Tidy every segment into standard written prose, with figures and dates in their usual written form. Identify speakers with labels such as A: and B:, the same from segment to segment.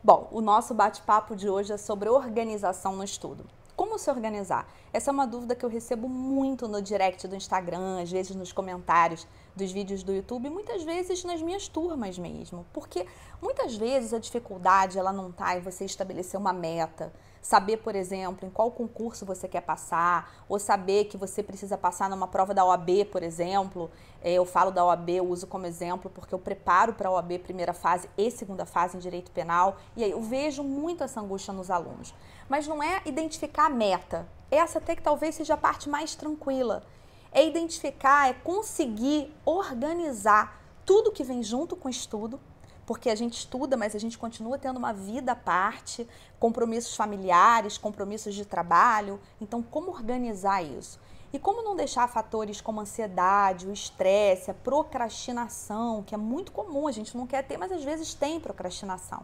A: Bom, o nosso bate-papo de hoje é sobre organização no estudo. Como se organizar? Essa é uma dúvida que eu recebo muito no direct do Instagram, às vezes nos comentários dos vídeos do YouTube, e muitas vezes nas minhas turmas mesmo. Porque muitas vezes a dificuldade ela não está em você estabelecer uma meta, saber, por exemplo, em qual concurso você quer passar, ou saber que você precisa passar numa prova da OAB, por exemplo. Eu falo da OAB, eu uso como exemplo porque eu preparo para a OAB primeira fase e segunda fase em direito penal, e aí eu vejo muito essa angústia nos alunos. Mas não é identificar a meta, essa até que talvez seja a parte mais tranquila. É identificar, é conseguir organizar tudo que vem junto com o estudo, porque a gente estuda, mas a gente continua tendo uma vida à parte, compromissos familiares, compromissos de trabalho. Então, como organizar isso? E como não deixar fatores como a ansiedade, o estresse, a procrastinação, que é muito comum, a gente não quer ter, mas às vezes tem procrastinação.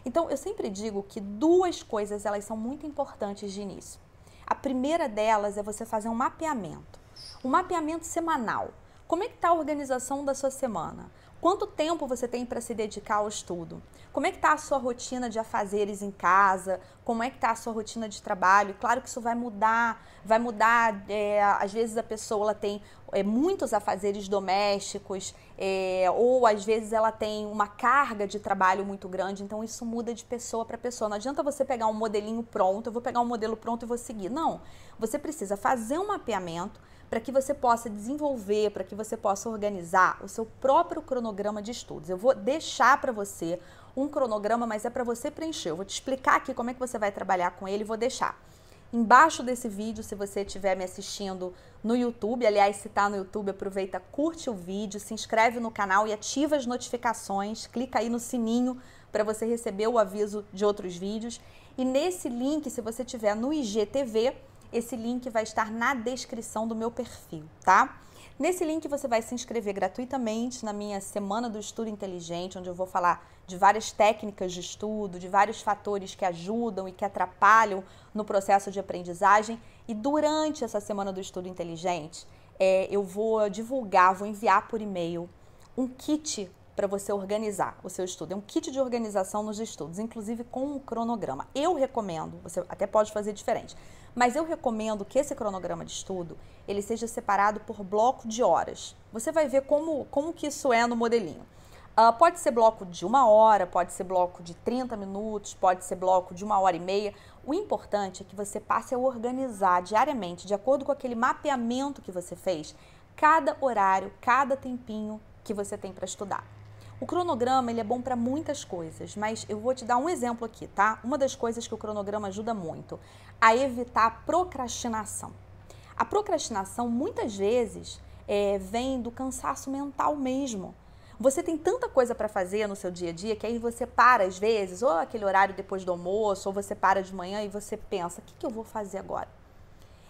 A: Então, eu sempre digo que duas coisas, elas são muito importantes de início. A primeira delas é você fazer um mapeamento semanal. Como é que está a organização da sua semana? Quanto tempo você tem para se dedicar ao estudo? Como é que está a sua rotina de afazeres em casa? Como é que está a sua rotina de trabalho? Claro que isso vai mudar, às vezes a pessoa ela tem muitos afazeres domésticos, ou às vezes ela tem uma carga de trabalho muito grande, então isso muda de pessoa para pessoa. Não adianta você pegar um modelinho pronto, eu vou pegar um modelo pronto e vou seguir. Não, você precisa fazer um mapeamento para que você possa desenvolver, para que você possa organizar o seu próprio cronograma de estudos. Eu vou deixar para você um cronograma, mas é para você preencher. Eu vou te explicar aqui como é que você vai trabalhar com ele e vou deixar embaixo desse vídeo, se você estiver me assistindo no YouTube. Aliás, se está no YouTube, aproveita, curte o vídeo, se inscreve no canal e ativa as notificações. Clica aí no sininho para você receber o aviso de outros vídeos. E nesse link, se você estiver no IGTV, esse link vai estar na descrição do meu perfil, tá? Nesse link você vai se inscrever gratuitamente na minha Semana do Estudo Inteligente, onde eu vou falar de várias técnicas de estudo, de vários fatores que ajudam e que atrapalham no processo de aprendizagem. E durante essa Semana do Estudo Inteligente, eu vou divulgar, vou enviar por e-mail um kit para você organizar o seu estudo. É um kit de organização nos estudos, inclusive com um cronograma. Eu recomendo, você até pode fazer diferente, mas eu recomendo que esse cronograma de estudo, ele seja separado por bloco de horas. Você vai ver como que isso é no modelinho. Pode ser bloco de 1 hora, pode ser bloco de 30 minutos, pode ser bloco de 1 hora e meia. O importante é que você passe a organizar diariamente, de acordo com aquele mapeamento que você fez, cada horário, cada tempinho que você tem para estudar. O cronograma, ele é bom para muitas coisas, mas eu vou te dar um exemplo aqui, tá? Uma das coisas que o cronograma ajuda muito a evitar a procrastinação. A procrastinação, muitas vezes, vem do cansaço mental mesmo. Você tem tanta coisa para fazer no seu dia a dia que aí você para, às vezes, ou aquele horário depois do almoço, ou você para de manhã e você pensa, o que eu vou fazer agora?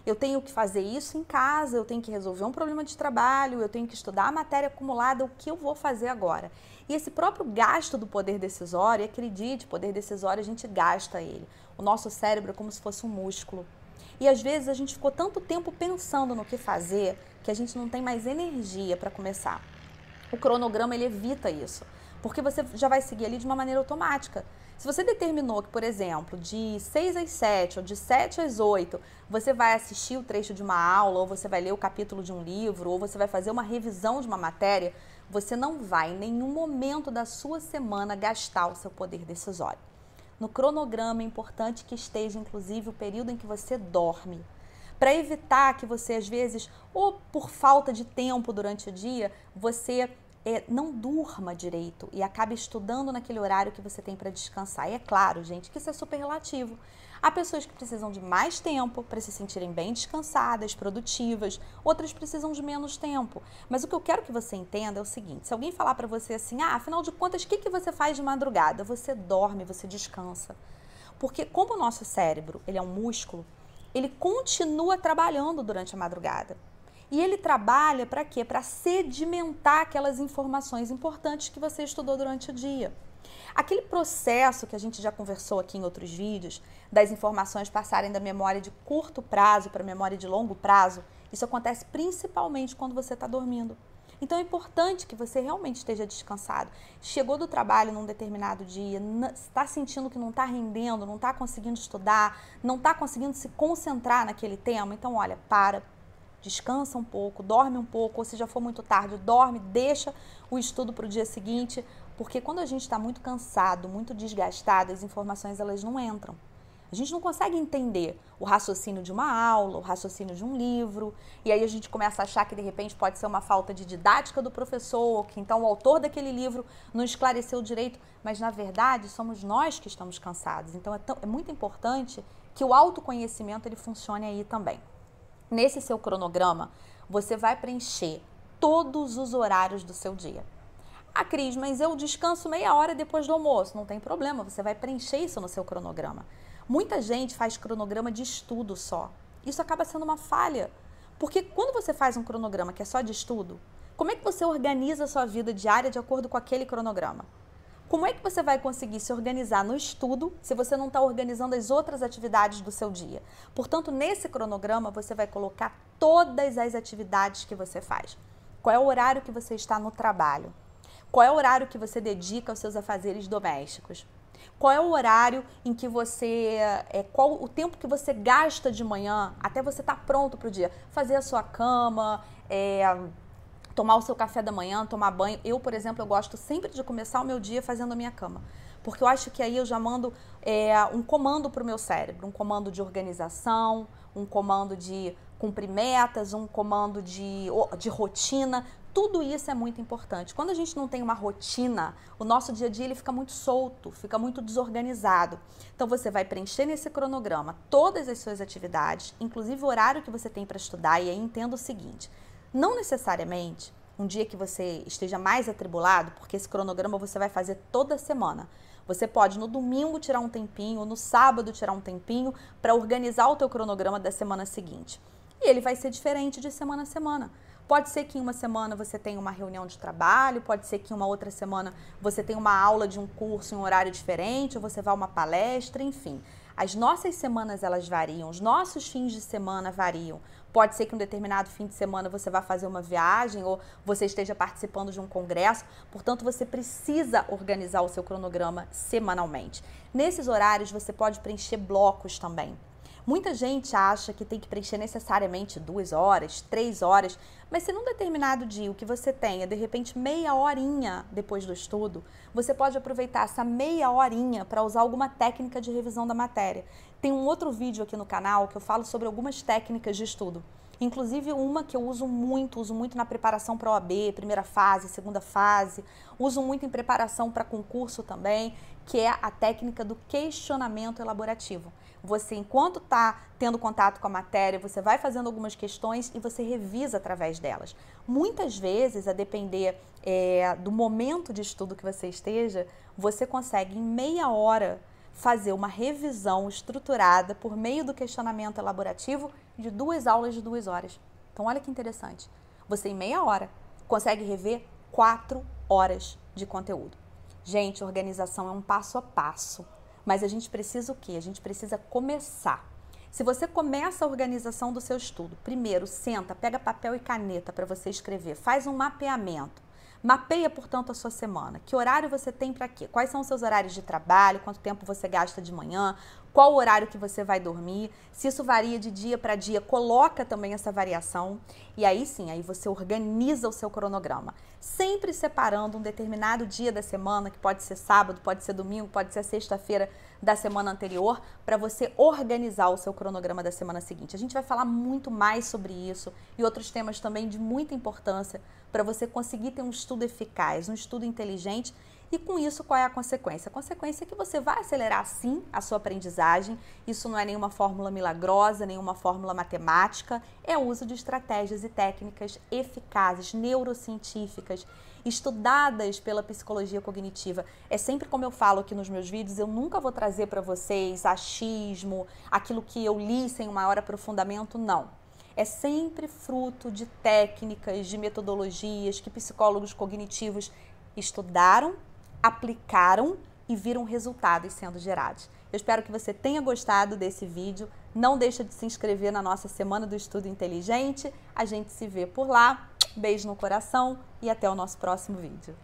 A: Eu tenho que fazer isso em casa, eu tenho que resolver um problema de trabalho, eu tenho que estudar a matéria acumulada, o que eu vou fazer agora? E esse próprio gasto do poder decisório, acredite, poder decisório a gente gasta ele. O nosso cérebro é como se fosse um músculo. E às vezes a gente ficou tanto tempo pensando no que fazer que a gente não tem mais energia para começar. O cronograma, ele evita isso, porque você já vai seguir ali de uma maneira automática. Se você determinou que, por exemplo, de 6 às 7 ou de 7 às 8, você vai assistir o trecho de uma aula, ou você vai ler o capítulo de um livro, ou você vai fazer uma revisão de uma matéria, você não vai em nenhum momento da sua semana gastar o seu poder decisório. No cronograma é importante que esteja, inclusive, o período em que você dorme, para evitar que você, às vezes, ou por falta de tempo durante o dia, você não durma direito e acabe estudando naquele horário que você tem para descansar. E é claro, gente, que isso é super relativo. Há pessoas que precisam de mais tempo para se sentirem bem descansadas, produtivas, outras precisam de menos tempo. Mas o que eu quero que você entenda é o seguinte, se alguém falar para você assim, afinal de contas, o que você faz de madrugada? Você dorme, você descansa. Porque como o nosso cérebro, ele é um músculo, ele continua trabalhando durante a madrugada. E ele trabalha para quê? Para sedimentar aquelas informações importantes que você estudou durante o dia. Aquele processo que a gente já conversou aqui em outros vídeos, das informações passarem da memória de curto prazo para a memória de longo prazo, isso acontece principalmente quando você está dormindo. Então é importante que você realmente esteja descansado. Chegou do trabalho num determinado dia, está sentindo que não está rendendo, não está conseguindo estudar, não está conseguindo se concentrar naquele tema, então olha, descansa um pouco, dorme um pouco, ou se já for muito tarde, dorme, deixa o estudo para o dia seguinte, porque quando a gente está muito cansado, muito desgastado, as informações elas não entram. A gente não consegue entender o raciocínio de uma aula, o raciocínio de um livro, e aí a gente começa a achar que de repente pode ser uma falta de didática do professor, que então o autor daquele livro não esclareceu direito, mas na verdade somos nós que estamos cansados. Então é muito importante que o autoconhecimento ele funcione aí também. Nesse seu cronograma, você vai preencher todos os horários do seu dia. Ah, Cris, mas eu descanso meia hora depois do almoço. Não tem problema, você vai preencher isso no seu cronograma. Muita gente faz cronograma de estudo só. Isso acaba sendo uma falha. Porque quando você faz um cronograma que é só de estudo, como é que você organiza a sua vida diária de acordo com aquele cronograma? Como é que você vai conseguir se organizar no estudo se você não está organizando as outras atividades do seu dia? Portanto, nesse cronograma, você vai colocar todas as atividades que você faz. Qual é o horário que você está no trabalho? Qual é o horário que você dedica aos seus afazeres domésticos? Qual é o horário em que qual o tempo que você gasta de manhã até você estar pronto para o dia? Fazer a sua cama, tomar o seu café da manhã, tomar banho. Eu, por exemplo, eu gosto sempre de começar o meu dia fazendo a minha cama. Porque eu acho que aí eu já mando um comando para o meu cérebro, um comando de organização, um comando de cumprir metas, um comando de rotina. Tudo isso é muito importante. Quando a gente não tem uma rotina, o nosso dia a dia ele fica muito solto, fica muito desorganizado. Então você vai preencher nesse cronograma todas as suas atividades, inclusive o horário que você tem para estudar, e aí entenda o seguinte: não necessariamente um dia que você esteja mais atribulado, porque esse cronograma você vai fazer toda semana. Você pode no domingo tirar um tempinho, no sábado tirar um tempinho para organizar o teu cronograma da semana seguinte. E ele vai ser diferente de semana a semana. Pode ser que em uma semana você tenha uma reunião de trabalho, pode ser que em uma outra semana você tenha uma aula de um curso em um horário diferente, ou você vá a uma palestra, enfim. As nossas semanas elas variam, os nossos fins de semana variam. Pode ser que um determinado fim de semana você vá fazer uma viagem ou você esteja participando de um congresso, portanto você precisa organizar o seu cronograma semanalmente. Nesses horários você pode preencher blocos também. Muita gente acha que tem que preencher necessariamente 2 horas, 3 horas, mas se num determinado dia o que você tenha, de repente, meia horinha depois do estudo, você pode aproveitar essa meia horinha para usar alguma técnica de revisão da matéria. Tem um outro vídeo aqui no canal que eu falo sobre algumas técnicas de estudo. Inclusive uma que eu uso muito na preparação para a OAB, primeira fase, segunda fase, uso muito em preparação para concurso também, que é a técnica do questionamento elaborativo. Você, enquanto está tendo contato com a matéria, você vai fazendo algumas questões e você revisa através delas. Muitas vezes, a depender do momento de estudo que você esteja, você consegue em meia hora fazer uma revisão estruturada por meio do questionamento elaborativo de 2 aulas de 2 horas. Então, olha que interessante. Você, em meia hora, consegue rever 4 horas de conteúdo. Gente, organização é um passo a passo. Mas a gente precisa o quê? A gente precisa começar. Se você começa a organização do seu estudo, primeiro, senta, pega papel e caneta para você escrever, faz um mapeamento. Mapeia, portanto, a sua semana. Que horário você tem para quê? Quais são os seus horários de trabalho? Quanto tempo você gasta de manhã? Qual o horário que você vai dormir? Se isso varia de dia para dia, coloca também essa variação. E aí sim, aí você organiza o seu cronograma. Sempre separando um determinado dia da semana, que pode ser sábado, pode ser domingo, pode ser sexta-feira da semana anterior, para você organizar o seu cronograma da semana seguinte. A gente vai falar muito mais sobre isso e outros temas também de muita importância para você conseguir ter um estudo eficaz, um estudo inteligente. E com isso, qual é a consequência? A consequência é que você vai acelerar sim a sua aprendizagem. Isso não é nenhuma fórmula milagrosa, nenhuma fórmula matemática, é o uso de estratégias e técnicas eficazes, neurocientíficas, estudadas pela psicologia cognitiva. É sempre como eu falo aqui nos meus vídeos, eu nunca vou trazer para vocês achismo, aquilo que eu li sem um maior aprofundamento, não. É sempre fruto de técnicas, de metodologias que psicólogos cognitivos estudaram, aplicaram e viram resultados sendo gerados. Eu espero que você tenha gostado desse vídeo. Não deixa de se inscrever na nossa Semana do Estudo Inteligente. A gente se vê por lá. Beijo no coração e até o nosso próximo vídeo.